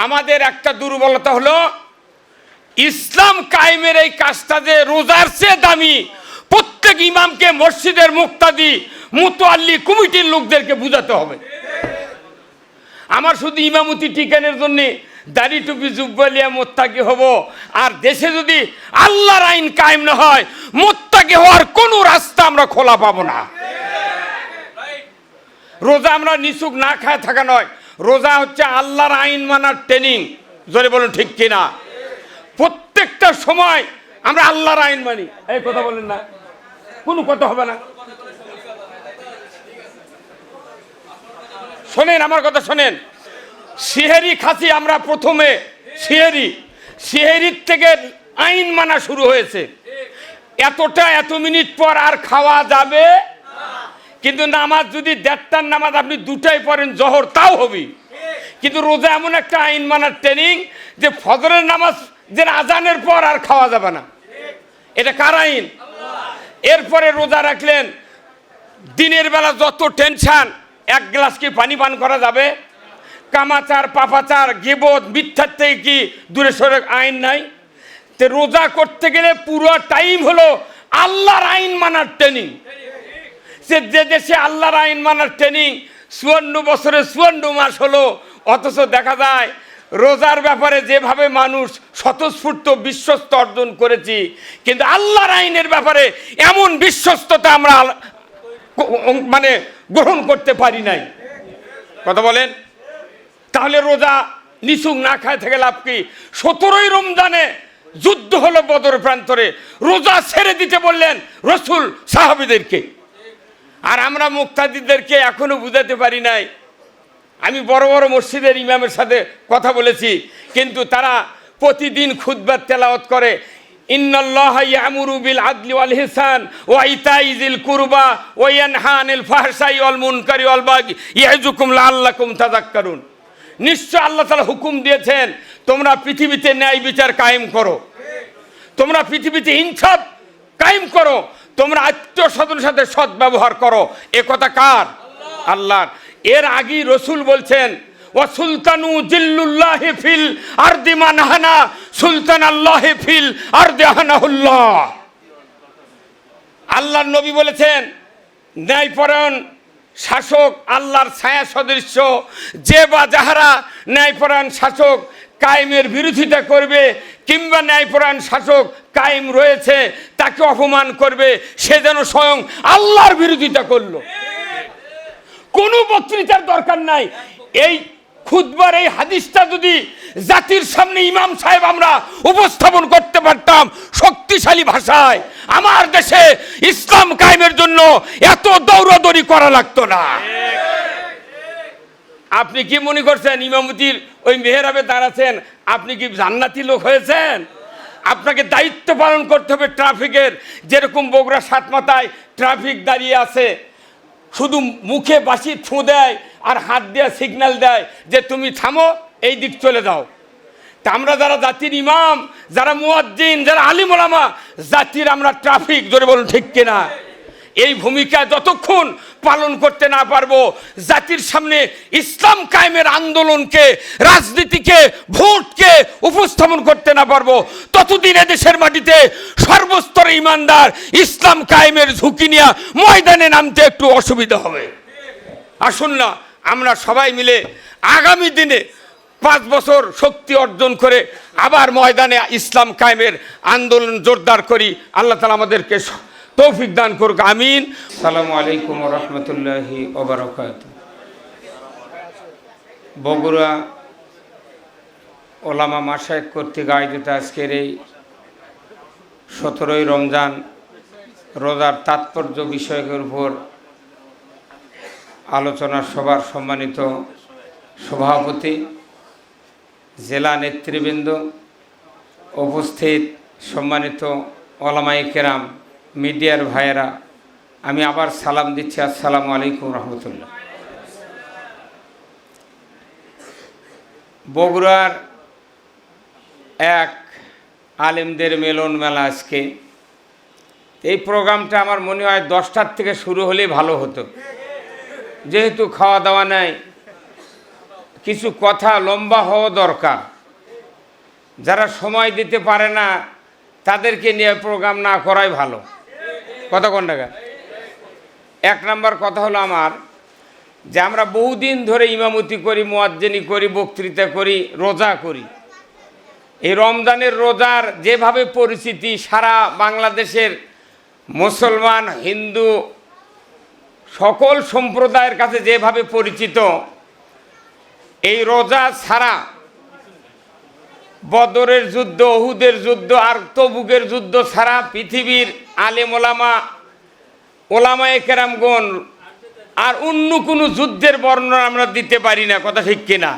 আমাদের একটা দুর্বলতা হলো ইসলাম কায়েমের এই কাজটা যে রোজার চেয়ে দামি, প্রত্যেক ইমামকে মসজিদের মুক্তাদি মুতাল্লি কমিটির লোকদেরকে বুঝাতে হবে। আমার শুধু ইমামতি টিকানের জন্য দাড়ি টুপি জুব্বালিয়া মোত্তাকি হব, আর দেশে যদি আল্লাহর আইন কায়েম না হয় মোত্তাকি হওয়ার কোনো রাস্তা আমরা খোলা পাবো না। রোজা আমরা নিছুক না খায় থাকা নয়, রোজা হচ্ছে আল্লাহর আইন মানার ট্রেনিং। জোরে বলুন ঠিক কিনা? প্রত্যেকটা সময় আমরা আল্লাহর আইন মানি। এই কথা বলেন না, কোনো কথা হবে না। শোনেন আমার কথা শোনেন। সিহেরি খাসি আমরা প্রথমে সিহেরির থেকে আইন মানা শুরু হয়েছে। এত মিনিট পর আর খাওয়া যাবে, কিন্তু নামাজ যদি 1:30টার নামাজ আপনি 2টায় পড়েন জোহর তাও হবে। কিন্তু রোজা এমন একটা আইন মানার ট্রেনিং যে ফজরের নামাজ যে আজানের পর আর খাওয়া যাবে না। এটা কার আইন? এরপরে রোজা রাখলেন, দিনের বেলা যত টেনশন, 1 গ্লাস কি পানি পান করা যাবে? কামাচার পাপাচার গিবত মিথ্যার থেকে কি দূরে সরে আইন নাই? তো রোজা করতে গেলে পুরো টাইম হলো আল্লাহর আইন মানার ট্রেনিং। যে দেশে আল্লাহর আইন মানার ট্রেনিং 54 বছরে 54 মাস হলো, অথচ দেখা যায় রোজার ব্যাপারে যেভাবে মানুষ স্বতঃস্ফূর্ত বিশ্বস্ত অর্জন করেছি, কিন্তু আল্লাহর আইনের ব্যাপারে এমন বিশ্বস্ততা আমরা মানে গ্রহণ করতে পারি নাই। কথা বলেন। তাহলে রোজা নিছুক না খায় থেকে লাভ কি? 17ই রমজানে যুদ্ধ হলো বদর প্রান্তরে, রোজা ছেড়ে দিতে বললেন রাসূল সাহাবীদেরকে। আর আমরা মুক্তাদিদেরকে এখনো বুঝাতে পারি নাই। আমি বড় বড় মসজিদের ইমামের সাথে কথা বলেছি, কিন্তু তারা প্রতিদিন খুতবা তেলাওয়াত করে, ইন্নাল্লাহা ইয়ামুরু বিল আদলি ওয়াল ইহসান ওয়া ইতাই যিল কুরবা ওয়া ইয়ানহা আনিল ফাহশাই ওয়াল মুনকারি ওয়াল বাগি ইয়াযুকুম লাআল্লাকুম তাযাক্কারুন। নিশ্চয় আল্লাহ তাআলা হুকুম দিয়েছেন তোমরা পৃথিবীতে ন্যায় বিচার কায়েম করো, তোমরা পৃথিবীতে ইনসাফ কায়েম করো, তোমরা আত্মীয় স্বজনের সাথে সৎ ব্যবহার করো। এ কথা কার? আল্লাহর। এর আগেই রসুল বলছেন ওয়া সুলতানু জিল্লুল্লাহি ফিল আরদি মানহানা সুলতান আল্লাহি ফিল আরদি হানাহুল্লাহ। আল্লাহর নবী বলেছেন ন্যায়পরায়ণ শাসক আল্লাহর ছায়া সদৃশ্য, যে বা যাহারা ন্যায়পরায়ণ শাসক কায়েমের বিরোধিতা করবে কিংবা ন্যায়পরায়ণ শাসক কায়েম রয়েছে তাকে অপমান করবে, সে যেন স্বয়ং আল্লাহর বিরোধিতা করলো। কোনো বক্তৃতার দরকার নাই। এই খুতবার এই হাদিসটা যদি জাতির সামনে ইমাম সাহেব আমরা উপস্থাপন করতে পারতাম শক্তিশালী ভাষায়, আমার দেশে ইসলাম কায়েমের জন্য এত দৌড়াদৌড়ি করা লাগতো না। আপনি কি মনে করছেন ইমামতির ওই মেহরাবে দাঁড়াচ্ছেন আপনি কি জান্নাতি লোক হয়েছেন? আপনাকে দায়িত্ব পালন করতে হবে ট্রাফিকের। যেরকম বগুড়া সাতমাথায় ট্রাফিক দাঁড়িয়ে আছে, শুধু মুখে বাঁশি ছুঁ দেয় আর হাত দিয়ে সিগন্যাল দেয় যে তুমি থামো, এই দিক চলে যাও। তা আমরা যারা জাতির ইমাম, যারা মুয়াজ্জিন, যারা আলিম ওলামা, জাতির আমরা ট্রাফিক, জোরে বলুন ঠিক কিনা? এই ভূমিকা যতক্ষণ পালন করতে না পারবো, জাতির সামনে ইসলাম কায়েমের আন্দোলনকে, রাজনীতিকে, ভোটকে উপস্থাপন করতে না পারবো, ততদিন দেশের মাটিতে সর্বস্তরে ইমানদার ইসলাম কায়েমের ঝুঁকি নিয়ে ময়দানে নামতে একটু অসুবিধা হবে। আসুন না আমরা সবাই মিলে আগামী দিনে 5 বছর শক্তি অর্জন করে আবার ময়দানে ইসলাম কায়েমের আন্দোলন জোরদার করি। আল্লাহ তাআলা আমাদেরকে তৌফিক দান করুক, আমিন। আসসালামু আলাইকুম ওয়া রাহমাতুল্লাহি ওয়া বারাকাতুহু। বগুড়া ওলামা মাশায়েখ কর্তৃক আয়োজিত আজকের এই 17ই রমজান রোজার তাৎপর্য বিষয়ের উপর আলোচনা সভার সম্মানিত সভাপতি, জেলা নেতৃবৃন্দ, উপস্থিত সম্মানিত ওলামায়ে কেরাম, মিডিয়ার ভাইয়েরা, আমি আবার সালাম দিচ্ছি, আসসালামু আলাইকুম রহমতুল্লাহ। বগুড়ার এক আলেমদের মিলন মেলা আজকে। এই প্রোগ্রামটা আমার মনে হয় 10টার থেকে শুরু হলেই ভালো হতো, যেহেতু খাওয়া দাওয়া নাই, কিছু কথা লম্বা হওয়া দরকার। যারা সময় দিতে পারে না তাদেরকে নিয়ে প্রোগ্রাম না করাই ভালো। কথা কোন টাকা? এক নাম্বার কথা হলো আমার, যে আমরা বহুদিন ধরে ইমামতি করি, মুয়াজ্জিনি করি, বক্তৃতা করি, রোজা করি। এই রমজানের রোজার যেভাবে পরিচিতি সারা বাংলাদেশের মুসলমান, হিন্দু সকল সম্প্রদায়ের কাছে যেভাবে পরিচিত, এই রোজা ছাড়া বদরের যুদ্ধ, উহুদের যুদ্ধ আর তবুকের যুদ্ধ ছাড়া পৃথিবীর আলেম ওলামায়ে কেরামগণ আর অন্য কোনো যুদ্ধের বর্ণনা আমরা দিতে পারি না। কথা ঠিক কিনা?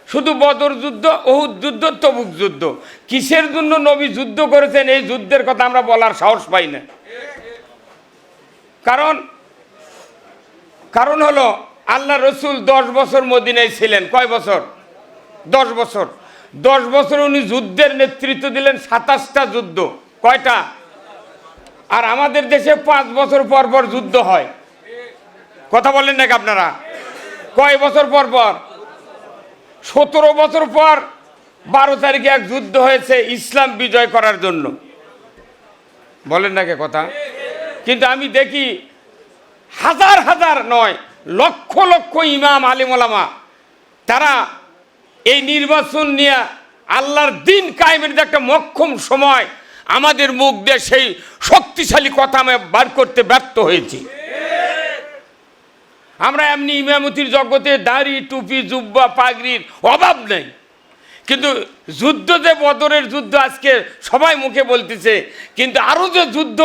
শুধু বদর যুদ্ধ, উহুদ যুদ্ধ, তবুক যুদ্ধ। কিসের জন্য নবী যুদ্ধ করেছেন এই যুদ্ধের কথা আমরা বলার সাহস পাই না। কারণ হলো আল্লাহ রসুল 10 বছর মদিনায় ছিলেন। কয় বছর? 10 বছর। 10 বছর উনি যুদ্ধের নেতৃত্ব দিলেন 27টা যুদ্ধ। কয়টা? আর আমাদের দেশে 5 বছর পর পর যুদ্ধ হয়। কথা বলেন নাকি আপনারা? কয় বছর পর পর? 17 বছর পর 12 তারিখে এক যুদ্ধ হয়েছে ইসলাম বিজয় করার জন্য। বলেন নাকি কথা? কিন্তু আমি দেখি হাজার হাজার নয়, লক্ষ লক্ষ ইমাম, আলেম ওলামা তারা এই নির্বাচন নিয়ে আল্লাহর দিন কায়েমের যে একটা মক্ষম সময়, আমাদের মুখ দিয়ে সেই শক্তিশালী কথা আমি বার করতে ব্যর্থ হয়েছি। আমরা এমনি ইমামতির জগতে দাড়ি, টুপি, জুব্বা, পাগড়ির অভাব নেই, কিন্তু যুদ্ধ যে বদরের যুদ্ধ আজকে সবাই মুখে বলতেছে, কিন্তু আরও যে যুদ্ধ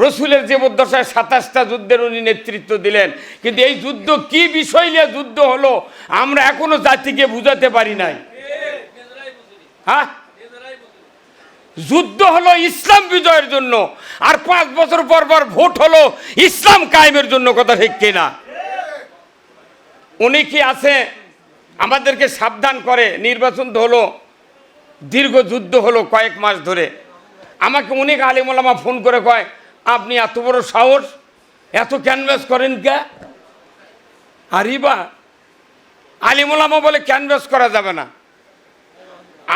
রসুলের জীবদ্দশায় 27টা যুদ্ধের উনি নেতৃত্ব দিলেন, কিন্তু এই যুদ্ধ কি বিষয় নিয়ে যুদ্ধ হলো আমরা এখনো জাতিকে বুঝাতে পারি নাই। হ্যাঁ, যুদ্ধ হলো ইসলাম বিজয়ের জন্য, আর 5 বছর পর পর ভোট হলো ইসলাম কায়েমের জন্য। কথা ঠিক কিনা? উনি কি আছে আমাদেরকে সাবধান করে। নির্বাচন তো হলো, দীর্ঘ যুদ্ধ হলো কয়েক মাস ধরে। আমাকে অনেক আলেম ওলামা ফোন করে কয়, আপনি এত বড় সাহস, এত ক্যানভাস করেন কে? আরিবা, আলেম ওলামা বলে ক্যানভাস করা যাবে না।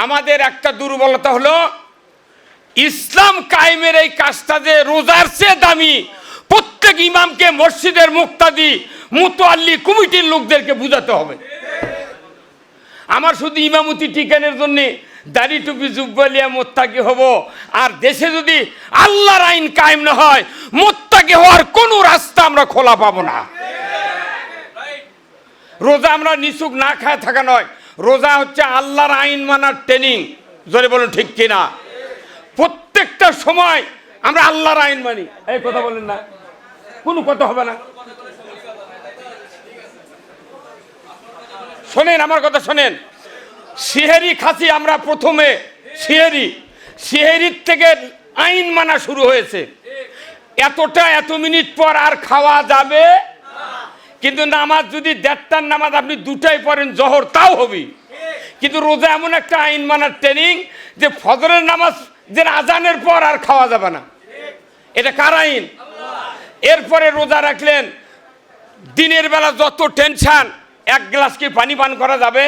আমাদের একটা দুর্বলতা হলো ইসলাম কায়েমের এই কাজটা যে রোজার চেয়ে দামি, প্রত্যেক ইমামকে, মসজিদের মুক্তাদি, মুতাল্লি, কমিটির লোকদেরকে বুঝাতে হবে। আমার শুধু ইমামতি টিকানোর জন্য দাড়ি টুপি জুব্বালিয়া মোত্তাকি হব, আর দেশে যদি আল্লাহর আইন কায়েম না হয় মোত্তাকি হওয়ার কোনো রাস্তা আমরা খোলা পাবো না। রোজা আমরা নিছুক না খায় থাকা নয়, রোজা হচ্ছে আল্লাহর আইন মানার ট্রেনিং। জোরে বলুন ঠিক কিনা? প্রত্যেকটা সময় আমরা আল্লাহর আইন মানি। এই কথা বলেন না, কোনো কথা হবে না। শোনেন আমার কথা, শোনেন। সিহেরি খাসি আমরা প্রথমে সিহেরির থেকে আইন মানা শুরু হয়েছে। এত মিনিট পর আর খাওয়া যাবে, কিন্তু নামাজ যদি 1:30টার নামাজ আপনি 2টায় পড়েন জোহর, তাও হবে। কিন্তু রোজা এমন একটা আইন মানার ট্রেনিং যে ফজরের নামাজ যে আজানের পর আর খাওয়া যাবে না। এটা কার আইন? এরপরে রোজা রাখলেন, দিনের বেলা যত টেনশন, 1 গ্লাস কি পানি পান করা যাবে?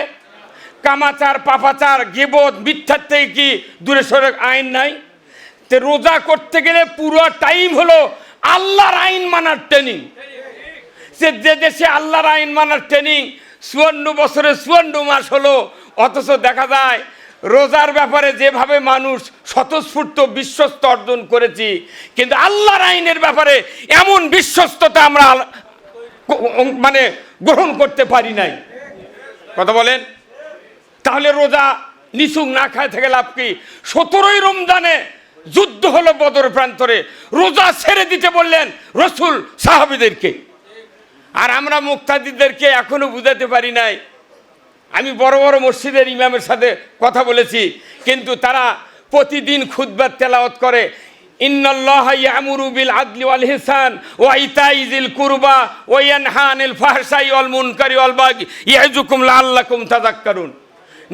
কামাচার, পাপাচার, গিবত, মিথ্যার থেকে কি দূরে সরে আইন নাই? তো রোজা করতে গেলে পুরো টাইম হলো আল্লাহর আইন মানার ট্রেনিং। যে দেশে আল্লাহর আইন মানার ট্রেনিং 54 বছরে 54 মাস হলো, অথচ দেখা যায় রোজার ব্যাপারে যেভাবে মানুষ স্বতঃস্ফূর্ত বিশ্বস্ত অর্জন করেছি, কিন্তু আল্লাহর আইনের ব্যাপারে এমন বিশ্বস্ততা আমরা মানে গ্রহণ করতে পারি নাই। কথা বলেন। তাহলে রোজা নিছুক না খায় থেকে লাভ কি? 17ই রমজানে যুদ্ধ হলো বদর প্রান্তরে, রোজা ছেড়ে দিতে বললেন রসুল সাহাবীদেরকে। আর আমরা মুক্তাদিদেরকে এখনো বুঝাতে পারি নাই। আমি বড় বড় মসজিদের ইমামের সাথে কথা বলেছি, কিন্তু তারা প্রতিদিন খুতবা তেলাওয়াত করে, ইন্নাল্লাহা ইয়ামুরু বিল আদলি ওয়াল ইহসান ওয়া ইতাই যিল কুরবা ওয়া ইয়ানহা আনিল ফাহশাই ওয়াল মুনকারি ওয়াল বাগি ইয়াইযুকুম লাআল্লাকুম তাযাক্কারুন।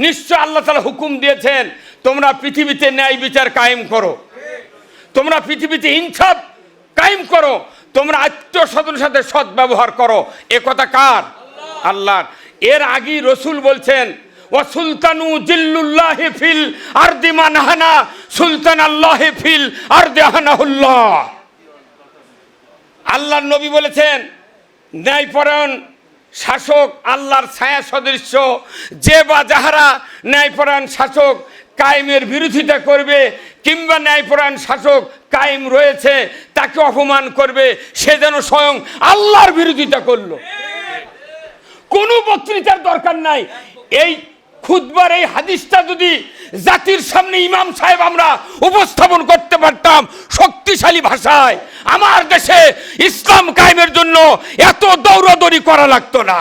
নিশ্চয় আল্লাহ তাআলা হুকুম দিয়েছেন তোমরা পৃথিবীতে ন্যায় বিচার কায়েম করো, তোমরা পৃথিবীতে ইনসাফ কায়েম করো, তোমরা আত্মীয় স্বজনের সাথে সৎ ব্যবহার করো। এ কথা কার? আল্লাহর। এর আগেই রসুল বলছেন ওয়া সুলতানু জিল্লুল্লাহি ফিল আরদি মান হানা সুলতান আল্লাহি ফিল আরদি হানাহুল্লাহ। আল্লাহর নবী বলেছেন ন্যায়পরায়ণ শাসক আল্লাহর ছায়া সদৃশ্য, যে বা যাহারা ন্যায়পরায়ণ শাসক কায়েমের বিরোধিতা করবে কিংবা ন্যায়পরায়ণ শাসক কায়েম রয়েছে তাকে অপমান করবে, সে যেন স্বয়ং আল্লাহর বিরোধিতা করলো। কোনো বক্তৃতার দরকার নাই। এই খুতবার এই হাদিসটা যদি জাতির সামনে ইমাম সাহেব আমরা উপস্থাপন করতে পারতাম শক্তিশালী ভাষায়, আমার দেশে ইসলাম কায়েমের জন্য এত দৌড়াদৌড়ি করা লাগতো না।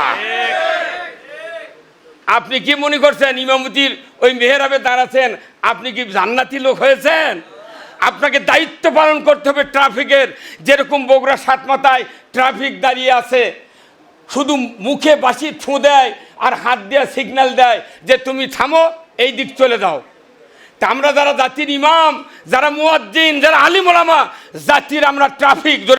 আপনি কি মনে করছেন ইমামতির ওই মেহরাবে দাঁড়াচ্ছেন আপনি কি জান্নাতি লোক হয়েছেন? আপনাকে দায়িত্ব পালন করতে হবে ট্রাফিকের। যেরকম বগুড়া সাতমাথায় ট্রাফিক দাঁড়িয়ে আছে, শুধু মুখে বাঁশি ছুঁ দেয় আর হাত দিয়ে সিগন্যাল দেয় যে তুমি থামো, এই দিক চলে যাও। তা আমরা যারা জাতির ইমাম, যারা মুয়াজ্জিন, যারা আলিম ওলামা, জাতির আমরা ট্রাফিক